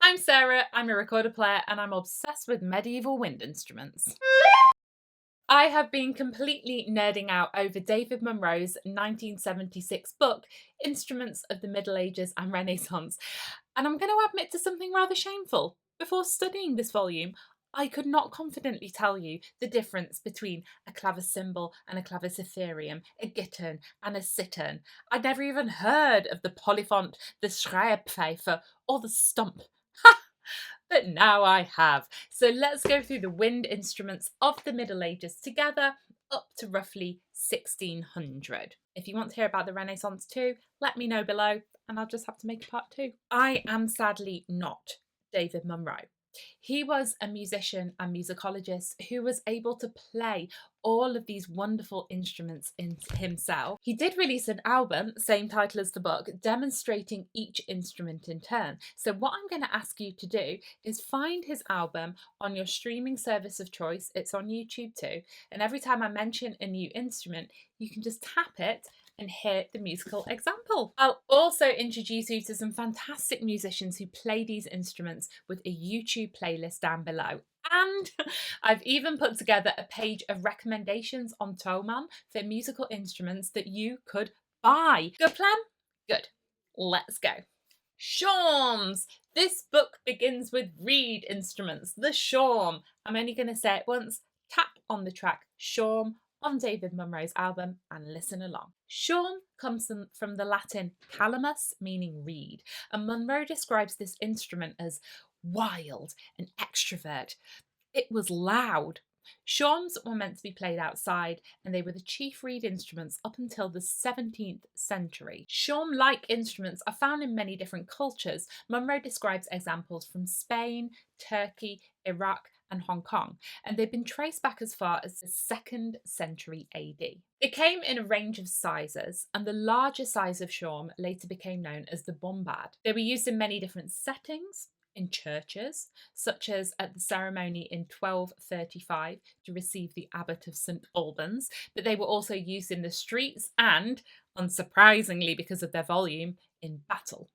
I'm Sarah, I'm a recorder player, and I'm obsessed with medieval wind instruments. I have been completely nerding out over David Munrow's 1976 book, Instruments of the Middle Ages and Renaissance, and I'm going to admit to something rather shameful. Before studying this volume, I could not confidently tell you the difference between a clavicymbal and a clavicitherium, a gittern and a cittern. I'd never even heard of the polyphont, the schreierpfeife, or the stump. Ha! But now I have. So let's go through the wind instruments of the Middle Ages together up to roughly 1600. If you want to hear about the Renaissance too, let me know below and I'll just have to make a part 2. I am sadly not David Munrow. He was a musician and musicologist who was able to play all of these wonderful instruments in himself. He did release an album, same title as the book, demonstrating each instrument in turn. So what I'm going to ask you to do is find his album on your streaming service of choice. It's on YouTube too. And every time I mention a new instrument, you can just tap it and hear the musical example. I'll also introduce you to some fantastic musicians who play these instruments with a YouTube playlist down below. And I've even put together a page of recommendations on THOMANN for musical instruments that you could buy. Good plan? Good. Let's go. Shawms. This book begins with reed instruments, the shawm. I'm only going to say it once. Tap on the track shawm on David Munrow's album and listen along. Shawm comes from the Latin calamus, meaning reed, and Munrow describes this instrument as wild and extrovert. It was loud. Shawms were meant to be played outside, and they were the chief reed instruments up until the 17th century. Shawm-like instruments are found in many different cultures. Munrow describes examples from Spain, Turkey, Iraq, and Hong Kong, and they've been traced back as far as the 2nd century AD. They came in a range of sizes, and the larger size of shawm later became known as the bombard. They were used in many different settings, in churches, such as at the ceremony in 1235 to receive the abbot of St Albans, but they were also used in the streets and, unsurprisingly because of their volume, in battle.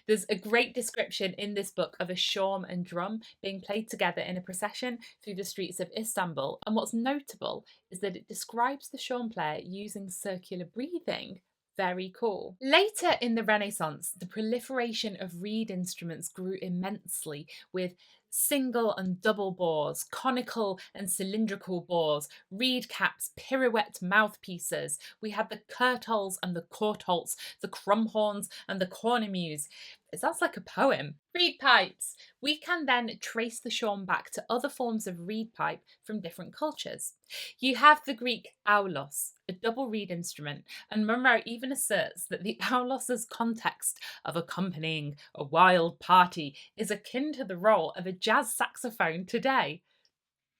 There's a great description in this book of a shawm and drum being played together in a procession through the streets of Istanbul, and what's notable is that it describes the shawm player using circular breathing. Very cool. Later in the Renaissance, the proliferation of reed instruments grew immensely, with single and double bores, conical and cylindrical bores, reed caps, pirouette mouthpieces. We had the curtals and the courtholts, the crumhorns and the cornemuses. It sounds like a poem. Reed pipes. We can then trace the shawm back to other forms of reed pipe from different cultures. You have the Greek aulos, a double reed instrument, and Munrow even asserts that the aulos's context of accompanying a wild party is akin to the role of a jazz saxophone today.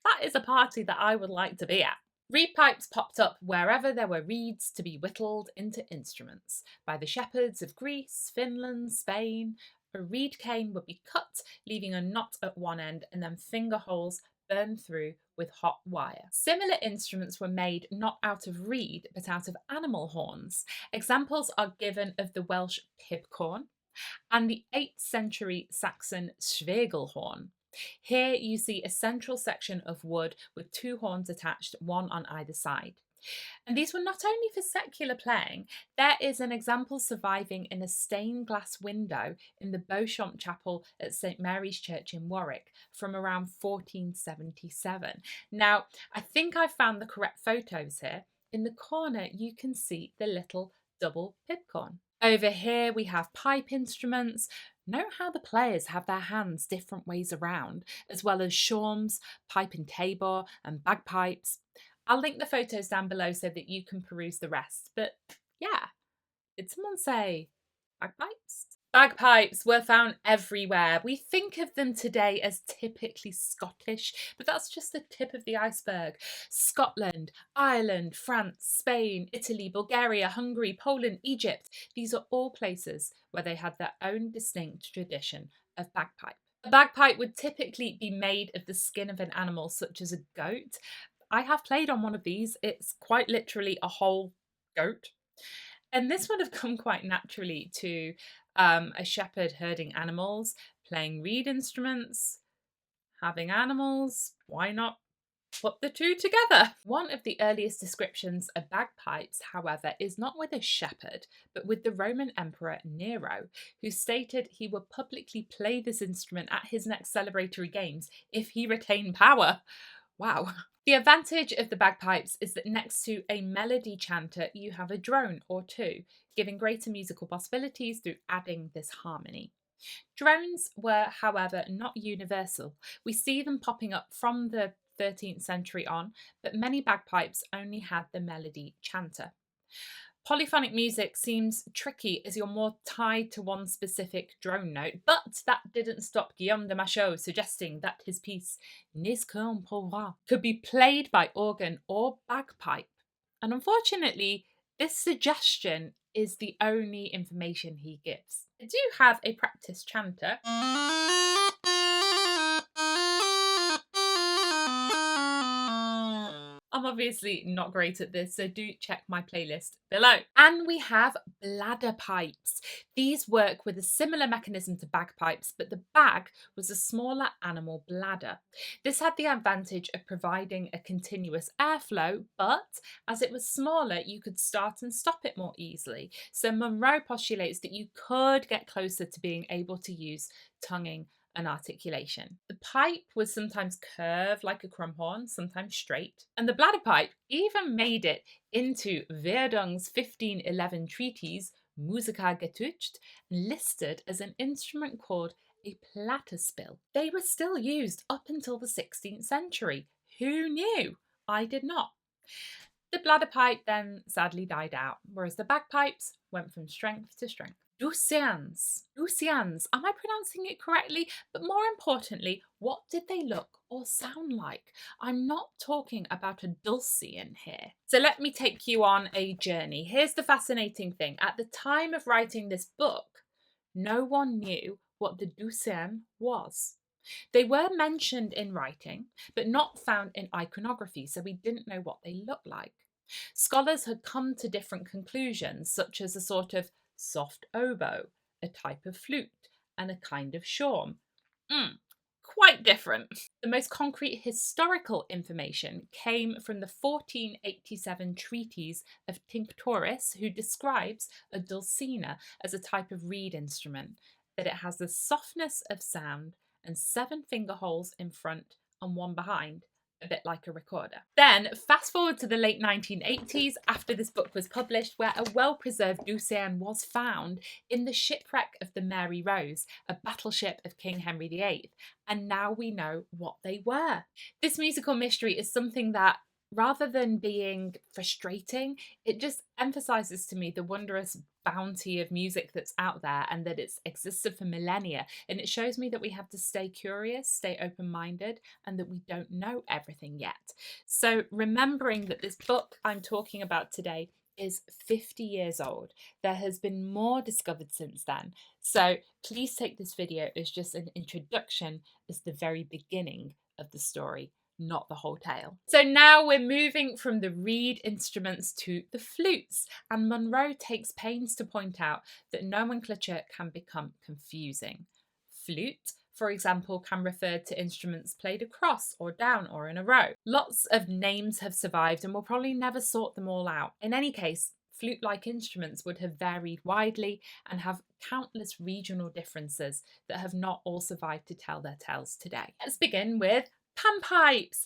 That is a party that I would like to be at. Reed pipes popped up wherever there were reeds to be whittled into instruments. By the shepherds of Greece, Finland, Spain, a reed cane would be cut, leaving a knot at one end and then finger holes burned through with hot wire. Similar instruments were made not out of reed but out of animal horns. Examples are given of the Welsh pibcorn and the 8th century Saxon schwegelhorn. Here you see a central section of wood with 2 horns attached, one on either side. And these were not only for secular playing. There is an example surviving in a stained glass window in the WEBSHOP chapel at St Mary's Church in Warwick from around 1477. Now, I think I've found the correct photos here. In the corner, you can see the little double pibcorn. Over here we have pipe instruments. Note how the players have their hands different ways around, as well as shawms, pipe and tabor, and bagpipes. I'll link the photos down below so that you can peruse the rest. But yeah, did someone say bagpipes? Bagpipes were found everywhere. We think of them today as typically Scottish, but that's just the tip of the iceberg. Scotland, Ireland, France, Spain, Italy, Bulgaria, Hungary, Poland, Egypt. These are all places where they had their own distinct tradition of bagpipe. A bagpipe would typically be made of the skin of an animal such as a goat. I have played on one of these. It's quite literally a whole goat. And this would have come quite naturally to a shepherd herding animals, Playing reed instruments, having animals, why not put the two together? One of the earliest descriptions of bagpipes, however, is not with a shepherd, but with the Roman Emperor Nero, who stated he would publicly play this instrument at his next celebratory games if he retained power. Wow. The advantage of the bagpipes is that next to a melody chanter, you have a drone or two, giving greater musical possibilities through adding this harmony. Drones were, however, not universal. We see them popping up from the 13th century on, but many bagpipes only had the melody chanter. Polyphonic music seems tricky as you're more tied to one specific drone note, but that didn't stop Guillaume de Machaut suggesting that his piece N'est-ce qu'un pauvre could be played by organ or bagpipe. And unfortunately, this suggestion is the only information he gives. I do have a practice chanter. I'm obviously not great at this, so do check my playlist below. And we have bladder pipes. These work with a similar mechanism to bagpipes, but the bag was a smaller animal bladder. This had the advantage of providing a continuous airflow, but as it was smaller, you could start and stop it more easily. So Munrow postulates that you could get closer to being able to use tonguing and articulation. The pipe was sometimes curved like a crumhorn, sometimes straight, and the bladder pipe even made it into Verdung's 1511 treatise Musica Getucht, listed as an instrument called a platterspiel. They were still used up until the 16th century. Who knew? I did not. The bladder pipe then sadly died out, whereas the bagpipes went from strength to strength. Dulcians. Dulcians. Am I pronouncing it correctly? But more importantly, what did they look or sound like? I'm not talking about a dulcian here. So let me take you on a journey. Here's the fascinating thing. At the time of writing this book, no one knew what the dulcian was. They were mentioned in writing, but not found in iconography, so we didn't know what they looked like. Scholars had come to different conclusions, such as a sort of soft oboe, a type of flute, and a kind of shawm. Quite different. The most concrete historical information came from the 1487 treatise of Tinctoris, who describes a dulcina as a type of reed instrument, that it has the softness of sound and 7 finger holes in front and 1 behind, a bit like a recorder. Then fast forward to the late 1980s, after this book was published, where a well-preserved dulcian was found in the shipwreck of the Mary Rose, a battleship of King Henry VIII, and now we know what they were. This musical mystery is something that, rather than being frustrating, it just emphasises to me the wondrous bounty of music that's out there and that it's existed for millennia. And it shows me that we have to stay curious, stay open-minded, and that we don't know everything yet. So remembering that this book I'm talking about today is 50 years old. There has been more discovered since then. So please take this video as just an introduction, as the very beginning of the story, not the whole tale. So now we're moving from the reed instruments to the flutes, and Munrow takes pains to point out that nomenclature can become confusing. Flute, for example, can refer to instruments played across or down or in a row. Lots of names have survived and we'll probably never sort them all out. In any case, flute-like instruments would have varied widely and have countless regional differences that have not all survived to tell their tales today. Let's begin with panpipes.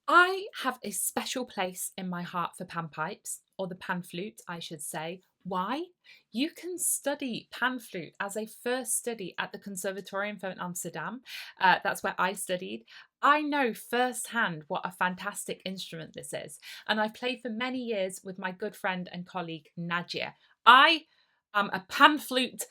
I have a special place in my heart for panpipes, or the pan flute, I should say. Why? You can study pan flute as a first study at the Conservatorium van Amsterdam. That's where I studied. I know firsthand what a fantastic instrument this is, and I've played for many years with my good friend and colleague Nadia. I am a pan flute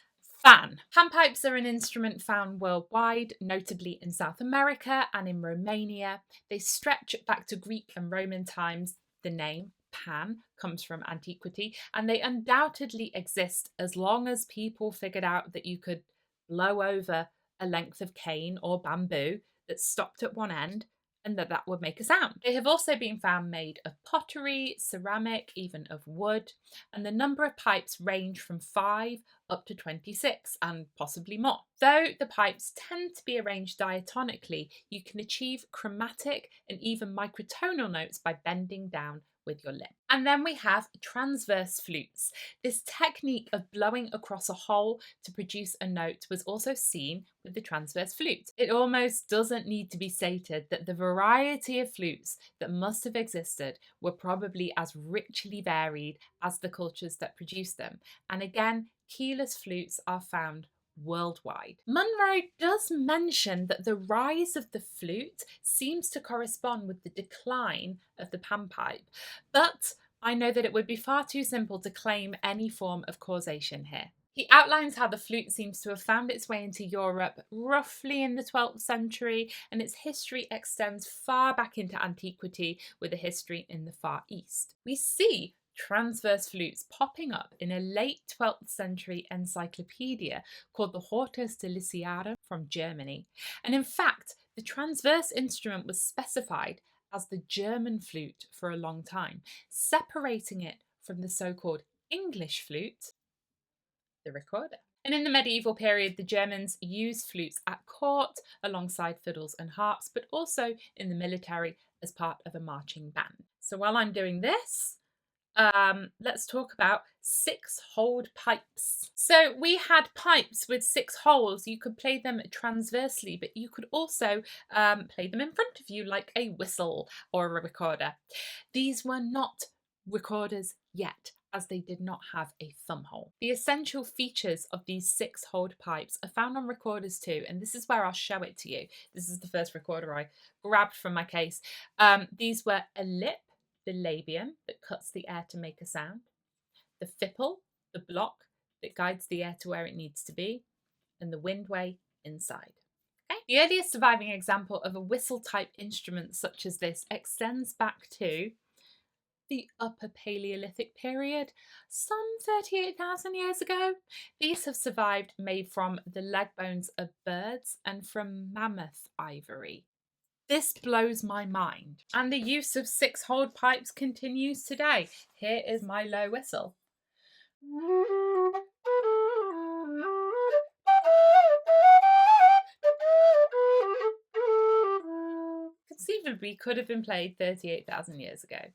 fan. Panpipes are an instrument found worldwide, notably in South America and in Romania. They stretch back to Greek and Roman times. The name pan comes from antiquity, and they undoubtedly exist as long as people figured out that you could blow over a length of cane or bamboo that stopped at one end and that would make a sound. They have also been found made of pottery, ceramic, even of wood, and the number of pipes range from 5 up to 26 and possibly more. Though the pipes tend to be arranged diatonically, you can achieve chromatic and even microtonal notes by bending down with your lip. And then we have transverse flutes. This technique of blowing across a hole to produce a note was also seen with the transverse flute. It almost doesn't need to be stated that the variety of flutes that must have existed were probably as richly varied as the cultures that produced them. And again, keyless flutes are found worldwide. Munrow does mention that the rise of the flute seems to correspond with the decline of the panpipe, but I know that it would be far too simple to claim any form of causation here. He outlines how the flute seems to have found its way into Europe roughly in the 12th century, and its history extends far back into antiquity with a history in the Far East. We see transverse flutes popping up in a late 12th century encyclopedia called the Hortus Deliciarum from Germany. And in fact, the transverse instrument was specified as the German flute for a long time, separating it from the so-called English flute, the recorder. And in the medieval period, the Germans used flutes at court alongside fiddles and harps, but also in the military as part of a marching band. So while I'm doing this, let's talk about 6-holed pipes. So we had pipes with 6 holes. You could play them transversely, but you could also play them in front of you like a whistle or a recorder. These were not recorders yet, as they did not have a thumb hole. The essential features of these 6-holed pipes are found on recorders too, and this is where I'll show it to you. This is the first recorder I grabbed from my case. These were a lip, the labium that cuts the air to make a sound, the fipple, the block that guides the air to where it needs to be, and the windway inside. Okay. The earliest surviving example of a whistle-type instrument such as this extends back to the Upper Paleolithic period, some 38,000 years ago. These have survived made from the leg bones of birds and from mammoth ivory. This blows my mind. And the use of 6-holed pipes continues today. Here is my low whistle. Conceivably could have been played 38,000 years ago.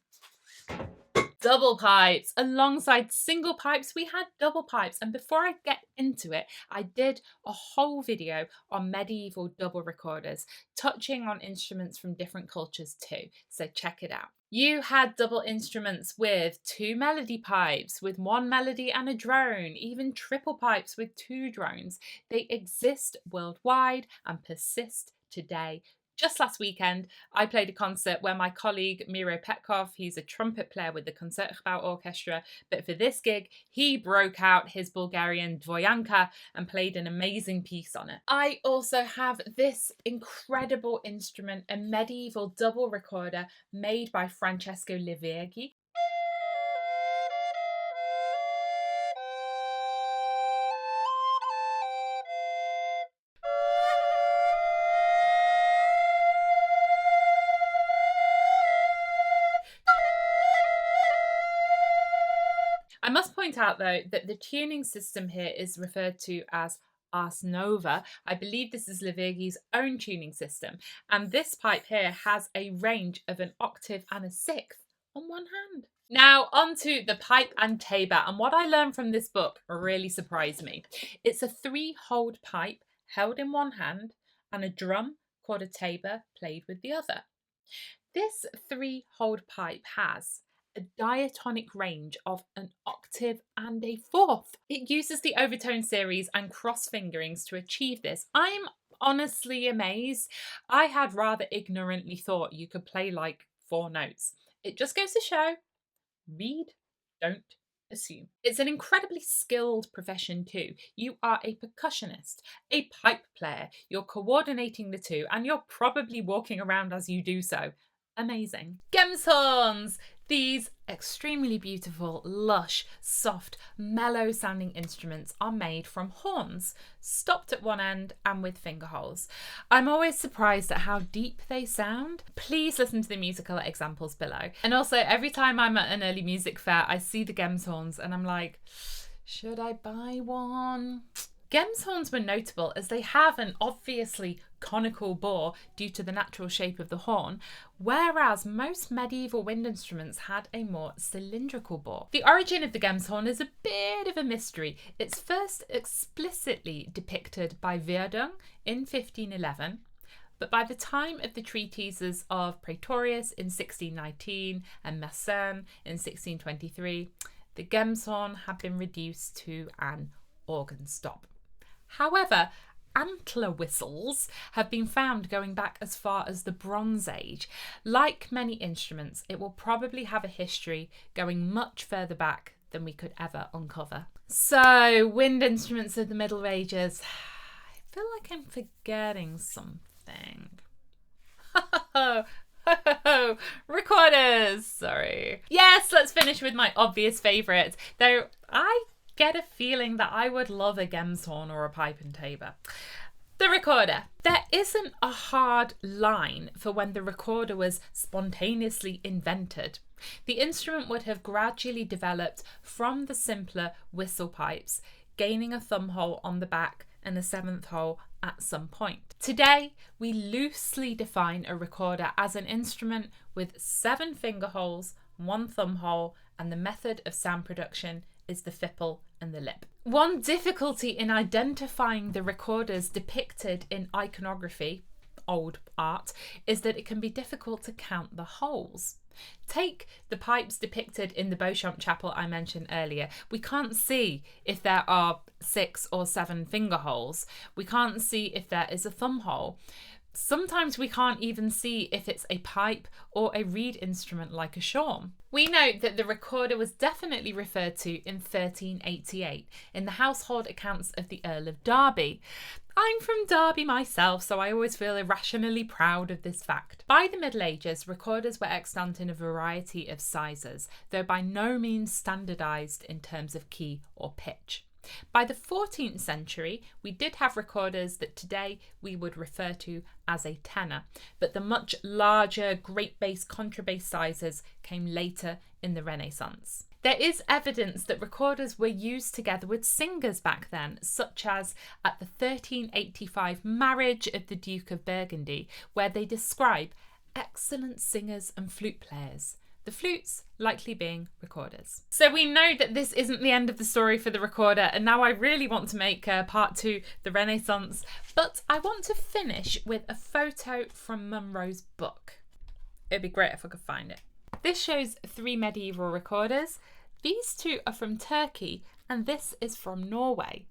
Double pipes. Alongside single pipes, we had double pipes. And before I get into it, I did a whole video on medieval double recorders, touching on instruments from different cultures too. So check it out. You had double instruments with 2 melody pipes, with 1 melody and a drone, even triple pipes with 2 drones. They exist worldwide and persist today. Just last weekend, I played a concert where my colleague Miro Petkov, he's a trumpet player with the Concertgebouw Orchestra, but for this gig, he broke out his Bulgarian dvoyanka and played an amazing piece on it. I also have this incredible instrument, a medieval double recorder made by Francesco Livergi. I must point out though that the tuning system here is referred to as Ars Nova. I believe this is Livergi's own tuning system, and this pipe here has a range of an octave and a sixth on one hand. Now onto the pipe and tabor, and what I learned from this book really surprised me. It's a 3-holed pipe held in one hand and a drum called a tabor played with the other. This 3-holed pipe has a diatonic range of an octave and a fourth. It uses the overtone series and cross fingerings to achieve this. I'm honestly amazed. I had rather ignorantly thought you could play like 4 notes. It just goes to show, read, don't assume. It's an incredibly skilled profession too. You are a percussionist, a pipe player, you're coordinating the two, and you're probably walking around as you do so. Amazing. Gemshorns! These extremely beautiful, lush, soft, mellow sounding instruments are made from horns, stopped at one end and with finger holes. I'm always surprised at how deep they sound. Please listen to the musical examples below. And also, every time I'm at an early music fair, I see the gemshorns and I'm like, should I buy one? Gemshorns were notable as they have an obviously conical bore due to the natural shape of the horn, whereas most medieval wind instruments had a more cylindrical bore. The origin of the gemshorn is a bit of a mystery. It's first explicitly depicted by Verdun in 1511, but by the time of the treatises of Praetorius in 1619 and Mersenne in 1623, the gemshorn had been reduced to an organ stop. However, antler whistles have been found going back as far as the Bronze Age. Like many instruments, it will probably have a history going much further back than we could ever uncover. So, wind instruments of the Middle Ages. I feel like I'm forgetting something. Recorders! Sorry. Yes, let's finish with my obvious favourite, though I get a feeling that I would love a gemshorn or a pipe and tabor. The recorder. There isn't a hard line for when the recorder was spontaneously invented. The instrument would have gradually developed from the simpler whistle pipes, gaining a thumb hole on the back and a seventh hole at some point. Today, we loosely define a recorder as an instrument with 7 finger holes, 1 thumb hole, and the method of sound production is the fipple and the lip. One difficulty in identifying the recorders depicted in iconography, old art, is that it can be difficult to count the holes. Take the pipes depicted in the Beauchamp chapel I mentioned earlier. We can't see if there are 6 or 7 finger holes. We can't see if there is a thumb hole. Sometimes we can't even see if it's a pipe or a reed instrument like a shawm. We note that the recorder was definitely referred to in 1388 in the household accounts of the Earl of Derby. I'm from Derby myself, so I always feel irrationally proud of this fact. By the Middle Ages, recorders were extant in a variety of sizes, though by no means standardised in terms of key or pitch. By the 14th century, we did have recorders that today we would refer to as a tenor, but the much larger great bass contrabass sizes came later in the Renaissance. There is evidence that recorders were used together with singers back then, such as at the 1385 marriage of the Duke of Burgundy, where they describe excellent singers and flute players. The flutes likely being recorders. So we know that this isn't the end of the story for the recorder, and now I really want to make part 2, the Renaissance, but I want to finish with a photo from Munrow's book. It'd be great if I could find it. This shows 3 medieval recorders. These 2 are from Turkey and this is from Norway.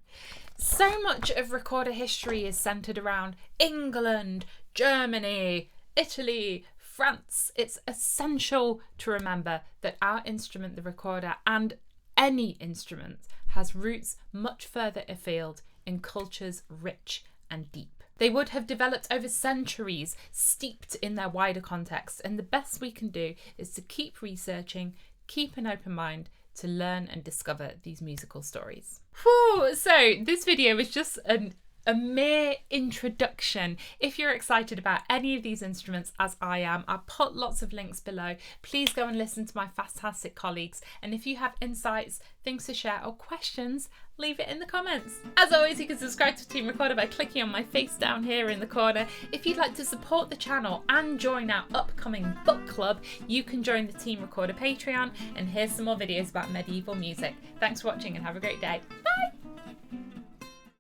So much of recorder history is centred around England, Germany, Italy, France. It's essential to remember that our instrument, the recorder, and any instrument has roots much further afield in cultures rich and deep. They would have developed over centuries, steeped in their wider context, and the best we can do is to keep researching, keep an open mind to learn and discover these musical stories. Whew, so this video was just a mere introduction. If you're excited about any of these instruments, as I am, I'll put lots of links below. Please go and listen to my fantastic colleagues. And if you have insights, things to share or questions, leave it in the comments. As always, you can subscribe to Team Recorder by clicking on my face down here in the corner. If you'd like to support the channel and join our upcoming book club, you can join the Team Recorder Patreon, and here's some more videos about medieval music. Thanks for watching and have a great day. Bye!